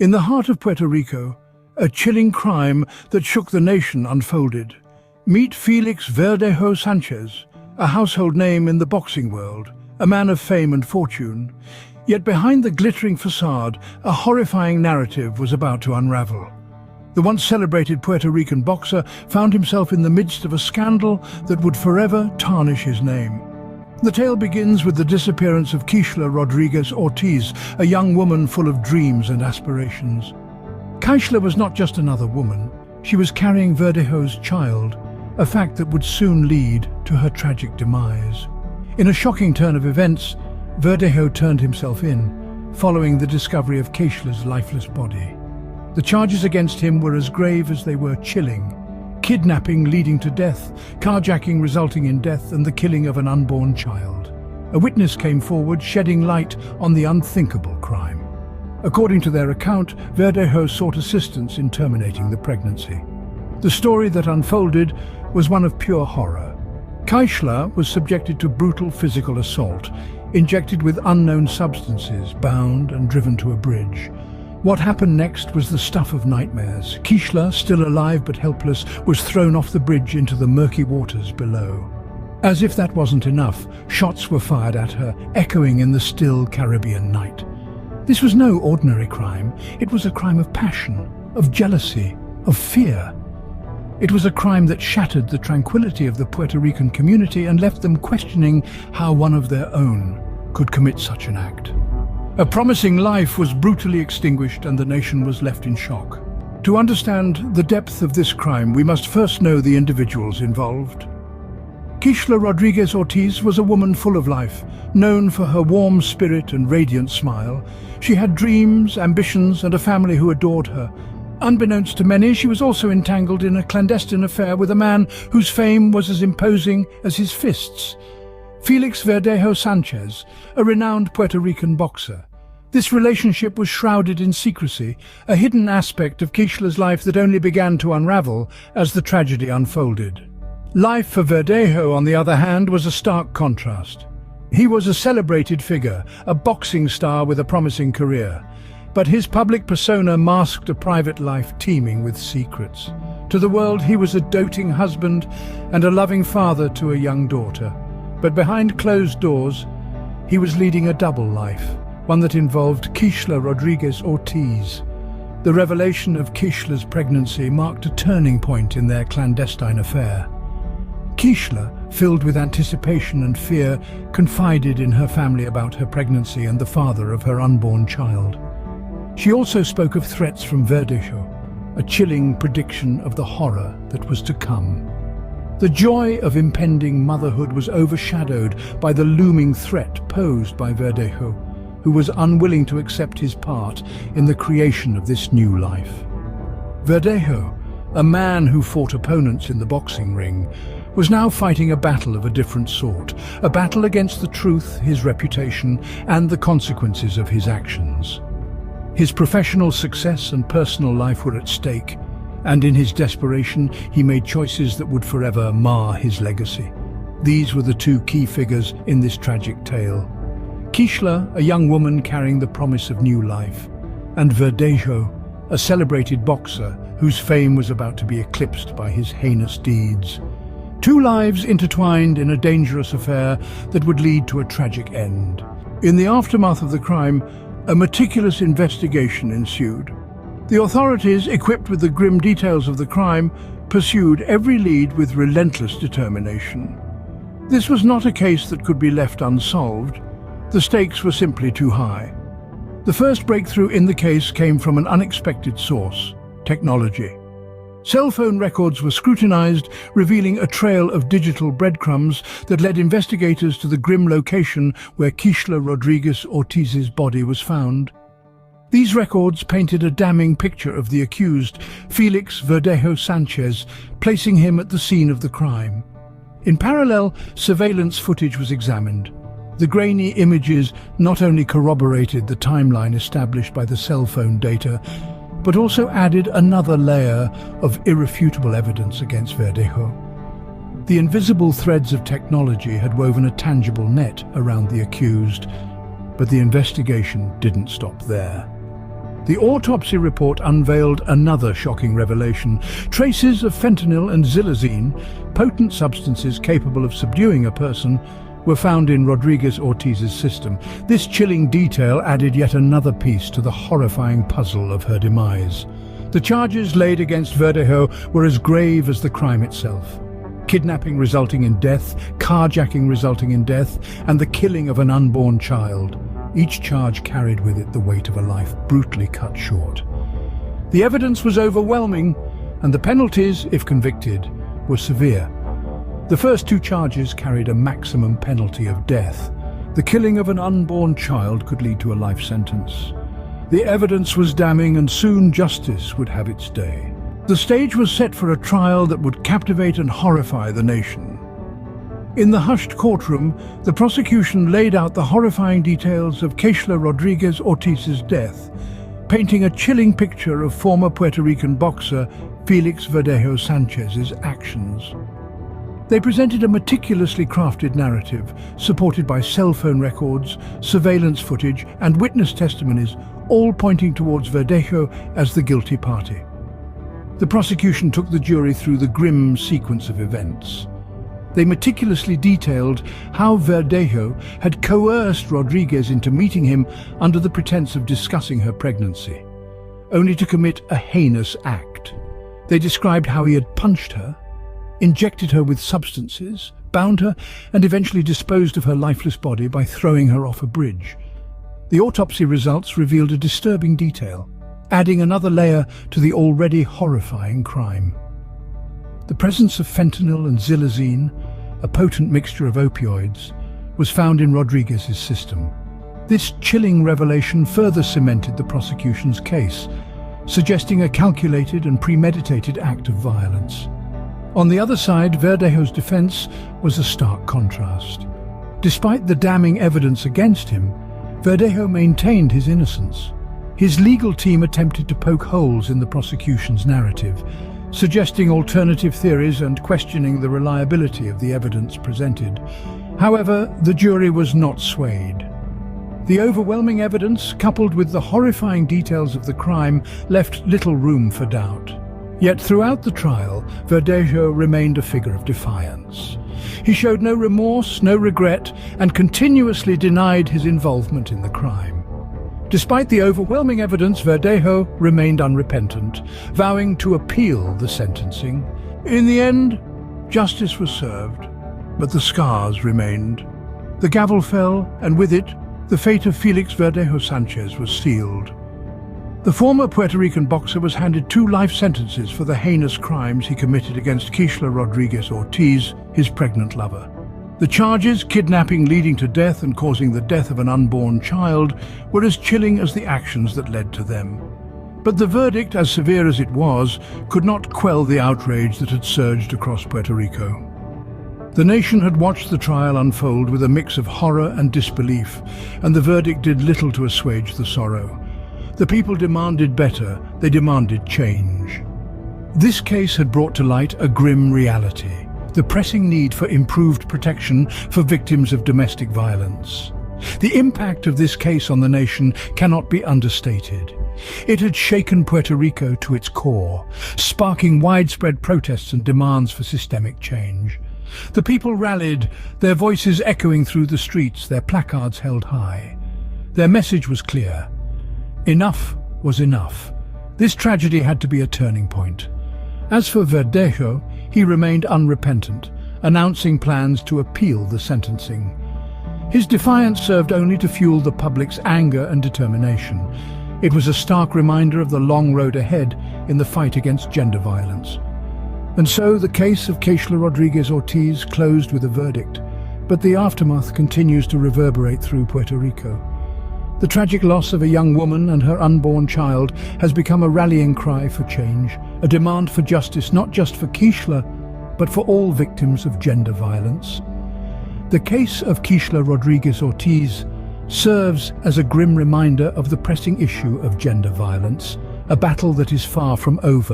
In the heart of Puerto Rico, a chilling crime that shook the nation unfolded. Meet Felix Verdejo Sanchez, a household name in the boxing world, a man of fame and fortune. Yet behind the glittering facade, a horrifying narrative was about to unravel. The once celebrated Puerto Rican boxer found himself in the midst of a scandal that would forever tarnish his name. The tale begins with the disappearance of Keishla Rodríguez Ortiz, a young woman full of dreams and aspirations. Keishla was not just another woman, she was carrying Verdejo's child, a fact that would soon lead to her tragic demise. In a shocking turn of events, Verdejo turned himself in, following the discovery of Keishla's lifeless body. The charges against him were as grave as they were chilling. Kidnapping leading to death, carjacking resulting in death, and the killing of an unborn child. A witness came forward, shedding light on the unthinkable crime. According to their account, Verdejo sought assistance in terminating the pregnancy. The story that unfolded was one of pure horror. Keishla was subjected to brutal physical assault, injected with unknown substances, bound and driven to a bridge. What happened next was the stuff of nightmares. Keishla, still alive but helpless, was thrown off the bridge into the murky waters below. As if that wasn't enough, shots were fired at her, echoing in the still Caribbean night. This was no ordinary crime. It was a crime of passion, of jealousy, of fear. It was a crime that shattered the tranquility of the Puerto Rican community and left them questioning how one of their own could commit such an act. A promising life was brutally extinguished and the nation was left in shock. To understand the depth of this crime, we must first know the individuals involved. Keishla Rodríguez Ortiz was a woman full of life, known for her warm spirit and radiant smile. She had dreams, ambitions, and a family who adored her. Unbeknownst to many, she was also entangled in a clandestine affair with a man whose fame was as imposing as his fists. Felix Verdejo Sanchez, a renowned Puerto Rican boxer. This relationship was shrouded in secrecy, a hidden aspect of Keishla's life that only began to unravel as the tragedy unfolded. Life for Verdejo, on the other hand, was a stark contrast. He was a celebrated figure, a boxing star with a promising career. But his public persona masked a private life teeming with secrets. To the world, he was a doting husband and a loving father to a young daughter. But behind closed doors, he was leading a double life, one that involved Keishla Rodríguez Ortiz. The revelation of Keishla's pregnancy marked a turning point in their clandestine affair. Keishla, filled with anticipation and fear, confided in her family about her pregnancy and the father of her unborn child. She also spoke of threats from Verdejo, a chilling prediction of the horror that was to come. The joy of impending motherhood was overshadowed by the looming threat posed by Verdejo, who was unwilling to accept his part in the creation of this new life. Verdejo, a man who fought opponents in the boxing ring, was now fighting a battle of a different sort, a battle against the truth, his reputation, and the consequences of his actions. His professional success and personal life were at stake, and in his desperation, he made choices that would forever mar his legacy. These were the two key figures in this tragic tale. Keishla, a young woman carrying the promise of new life, and Verdejo, a celebrated boxer whose fame was about to be eclipsed by his heinous deeds. Two lives intertwined in a dangerous affair that would lead to a tragic end. In the aftermath of the crime, a meticulous investigation ensued. The authorities, equipped with the grim details of the crime, pursued every lead with relentless determination. This was not a case that could be left unsolved. The stakes were simply too high. The first breakthrough in the case came from an unexpected source: technology. Cell phone records were scrutinized, revealing a trail of digital breadcrumbs that led investigators to the grim location where Keishla Rodríguez Ortiz's body was found. These records painted a damning picture of the accused, Felix Verdejo Sanchez, placing him at the scene of the crime. In parallel, surveillance footage was examined. The grainy images not only corroborated the timeline established by the cell phone data, but also added another layer of irrefutable evidence against Verdejo. The invisible threads of technology had woven a tangible net around the accused, but the investigation didn't stop there. The autopsy report unveiled another shocking revelation. Traces of fentanyl and xylazine, potent substances capable of subduing a person, were found in Rodríguez Ortiz's system. This chilling detail added yet another piece to the horrifying puzzle of her demise. The charges laid against Verdejo were as grave as the crime itself. Kidnapping resulting in death, carjacking resulting in death, and the killing of an unborn child. Each charge carried with it the weight of a life brutally cut short. The evidence was overwhelming, and the penalties, if convicted, were severe. The first two charges carried a maximum penalty of death. The killing of an unborn child could lead to a life sentence. The evidence was damning, and soon justice would have its day. The stage was set for a trial that would captivate and horrify the nation. In the hushed courtroom, the prosecution laid out the horrifying details of Keishla Rodríguez Ortiz's death, painting a chilling picture of former Puerto Rican boxer Felix Verdejo Sanchez's actions. They presented a meticulously crafted narrative, supported by cell phone records, surveillance footage, and witness testimonies, all pointing towards Verdejo as the guilty party. The prosecution took the jury through the grim sequence of events. They meticulously detailed how Verdejo had coerced Rodríguez into meeting him under the pretense of discussing her pregnancy, only to commit a heinous act. They described how he had punched her, injected her with substances, bound her, and eventually disposed of her lifeless body by throwing her off a bridge. The autopsy results revealed a disturbing detail, adding another layer to the already horrifying crime. The presence of fentanyl and xylazine, a potent mixture of opioids, was found in Rodríguez's system. This chilling revelation further cemented the prosecution's case, suggesting a calculated and premeditated act of violence. On the other side, Verdejo's defense was a stark contrast. Despite the damning evidence against him, Verdejo maintained his innocence. His legal team attempted to poke holes in the prosecution's narrative, suggesting alternative theories and questioning the reliability of the evidence presented. However, the jury was not swayed. The overwhelming evidence, coupled with the horrifying details of the crime, left little room for doubt. Yet throughout the trial, Verdejo remained a figure of defiance. He showed no remorse, no regret, and continuously denied his involvement in the crime. Despite the overwhelming evidence, Verdejo remained unrepentant, vowing to appeal the sentencing. In the end, justice was served, but the scars remained. The gavel fell, and with it, the fate of Felix Verdejo Sanchez was sealed. The former Puerto Rican boxer was handed 2 life sentences for the heinous crimes he committed against Keishla Rodríguez Ortiz, his pregnant lover. The charges, kidnapping leading to death and causing the death of an unborn child, were as chilling as the actions that led to them. But the verdict, as severe as it was, could not quell the outrage that had surged across Puerto Rico. The nation had watched the trial unfold with a mix of horror and disbelief, and the verdict did little to assuage the sorrow. The people demanded better, they demanded change. This case had brought to light a grim reality: the pressing need for improved protection for victims of domestic violence. The impact of this case on the nation cannot be understated. It had shaken Puerto Rico to its core, sparking widespread protests and demands for systemic change. The people rallied, their voices echoing through the streets, their placards held high. Their message was clear: enough was enough. This tragedy had to be a turning point. As for Verdejo, he remained unrepentant, announcing plans to appeal the sentencing. His defiance served only to fuel the public's anger and determination. It was a stark reminder of the long road ahead in the fight against gender violence. And so the case of Keishla Rodríguez Ortiz closed with a verdict, but the aftermath continues to reverberate through Puerto Rico. The tragic loss of a young woman and her unborn child has become a rallying cry for change, a demand for justice not just for Keishla, but for all victims of gender violence. The case of Keishla Rodríguez Ortiz serves as a grim reminder of the pressing issue of gender violence, a battle that is far from over.